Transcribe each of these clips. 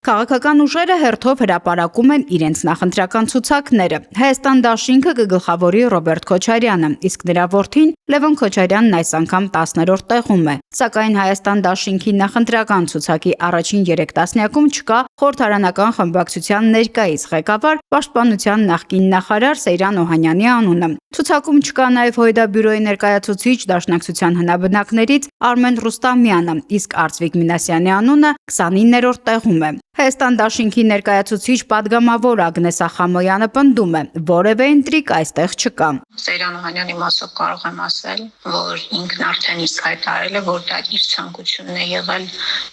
Քաղաքական ուժերը հերթով հրապարակում են իրենց նախընտրական ցուցակները։ Հայաստան դաշինքը կգլխավորի Ռոբերտ Քոչարյանը, իսկ նրա որդին Լևոն Քոչարյանն այս անգամ 10-րդ տեղում է։ Սակայն Հայաստան դաշինքի նախընտրական ցուցակի առաջին 3 տասնյակում չկա խորհրդարանական խմբակցության ներկայիս ղեկավար Պաշտպանության նախկին նախարար Սեյրան Օհանյանի անունը։ Ցուցակում չկա նաև Հոյդա-բյուրոյի ներկայացուցիչ Դաշնակցության հնաբնակներից Արմեն Ռուստամյանը, իսկ Արծվիկ Մինասյանի անունը 29-րդ տեղում է։ Հայաստան դաշինքի ներկայացուցիչ падգամավոր Ագնես Ախամոյանը պնդում է, որևէ ինտրիգ այստեղ չկա։ Սեյրան Օհանյանի մասով կարող եմ ասել, որ ինքն արդեն իսկ հայտարարել է, որ դա իր ցանկությունն է եղել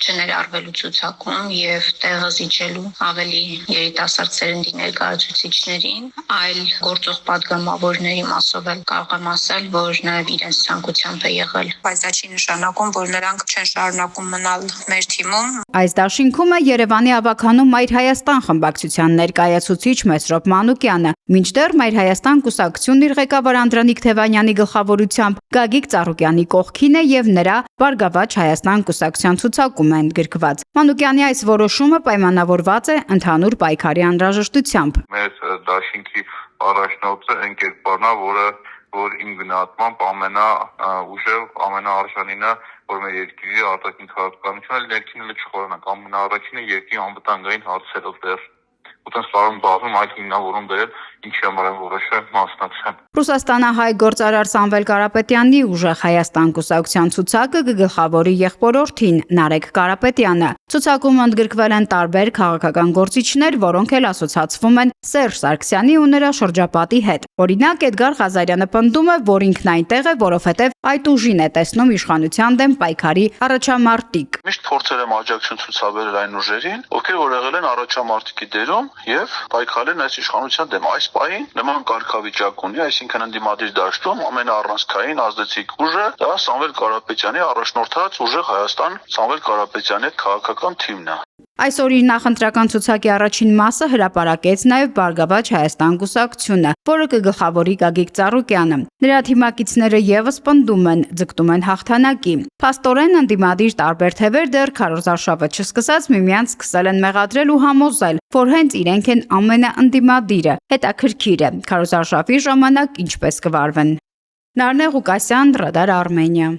չներառվելու ցուցակում եւ տեղը զիջելու ավելի երիտասարդ սերնդի ներկայացուցիչներին, այլ գործող падգամավորների մասով էլ կարող եմ ասել, որ նաեւ իրենց ցանկությամբ է եղել, բայց դա չի նշանակում, որ նրանք չեն շարունակում մնալ մեր թիմում։ Այս դաշինքում է Երևանի ավականու Մայր Հայաստան խմբակցության ներկայացուցիչ Մեսրոպ Մանուկյանը, մինչդեռ Մայր Հայաստան կուսակցությունն իր ղեկավար Անդրանիկ Թևանյանի գլխավորությամբ Գագիկ Ծառուկյանի կողքին է եւ նրա Բարգավաճ Հայաստան կուսակցության ցուցակում է ընդգրկված։ Մանուկյանի այս որոշումը պայմանավորված է ընդհանուր պայքարի անհրաժեշտությամբ։ Մեր դաշինքի առաջնորդը այն կերպարն է, որ իմ գնահատմամբ ամենաուժեղ, ամենաարժանինը, որ մեր երկրի արտաքին քաղաքականությունը ներքին չխորանանք, ամենաառաջինը երկրի անվտանգային հարցերով դեռ ուտենց բառում բաղում այդ հիմնավորում դրել, ինչի համար են որոշել մասնակցել։ Ռուսաստանահայ գործարար Սամվել Կարապետյանի ուժեղ Հայաստան կուսակցության ցուցակը կգլխավորի եղբորորդին Նարեկ Կարապետյանը։ Ցուցակում ընդգրկվել են տարբեր քաղաքական գործիչներ, որոնք էլ ասոցացվում են Սերժ Սարգսյանի ու նրա շրջապատի հետ։ Օրինակ Էդգար Ղազարյանը պնդում է, որ ինքն այնտեղ է, որովհետև այդ ուժին է տեսնում իշխանության դեմ պայքարի առաջամարտիկ։ Միշտ փորձել եմ աջակցություն ցուցաբերել այն ուժերին, ովքեր որ եղել են առաջամարտիկի դերում եւ պայքարել այս իշխանության դեմ։ Այս պահին նման կարգավիճակ ունի, այսինքն ընդդիմադիր դաշտում ամենաառանցքային ազդեցիկ ուժը դա Սամվել Կարապետյանի առաջնորդած ուժեղ Հայաստան Սամվել Կարապետյանի հետ քաղաքական թիմն է։ Այսօր իր նախընտրական ցուցակի առաջին մասը հրապարակեց նաև Բարգավաճ Հայաստան կուսակցությունը, որը կգլխավորի Գագիկ Ծառուկյանը։ Նրա թիմակիցները եւս պնդում են, ձգտում են հաղթանակի։ Փաստորեն ընդդիմադիր տարբեր թևեր դեռ քարոզարշավը չսկսած միմյանց սկսել են մեղադրել ու համոզել, որ հենց իրենք են ամենաընդդիմադիրը։ Հետաքրքիր է, քարոզարշավի ժամանակ ինչպես կվարվեն։ Նարնե Ղուկասյան, Ռադար Արմենիա։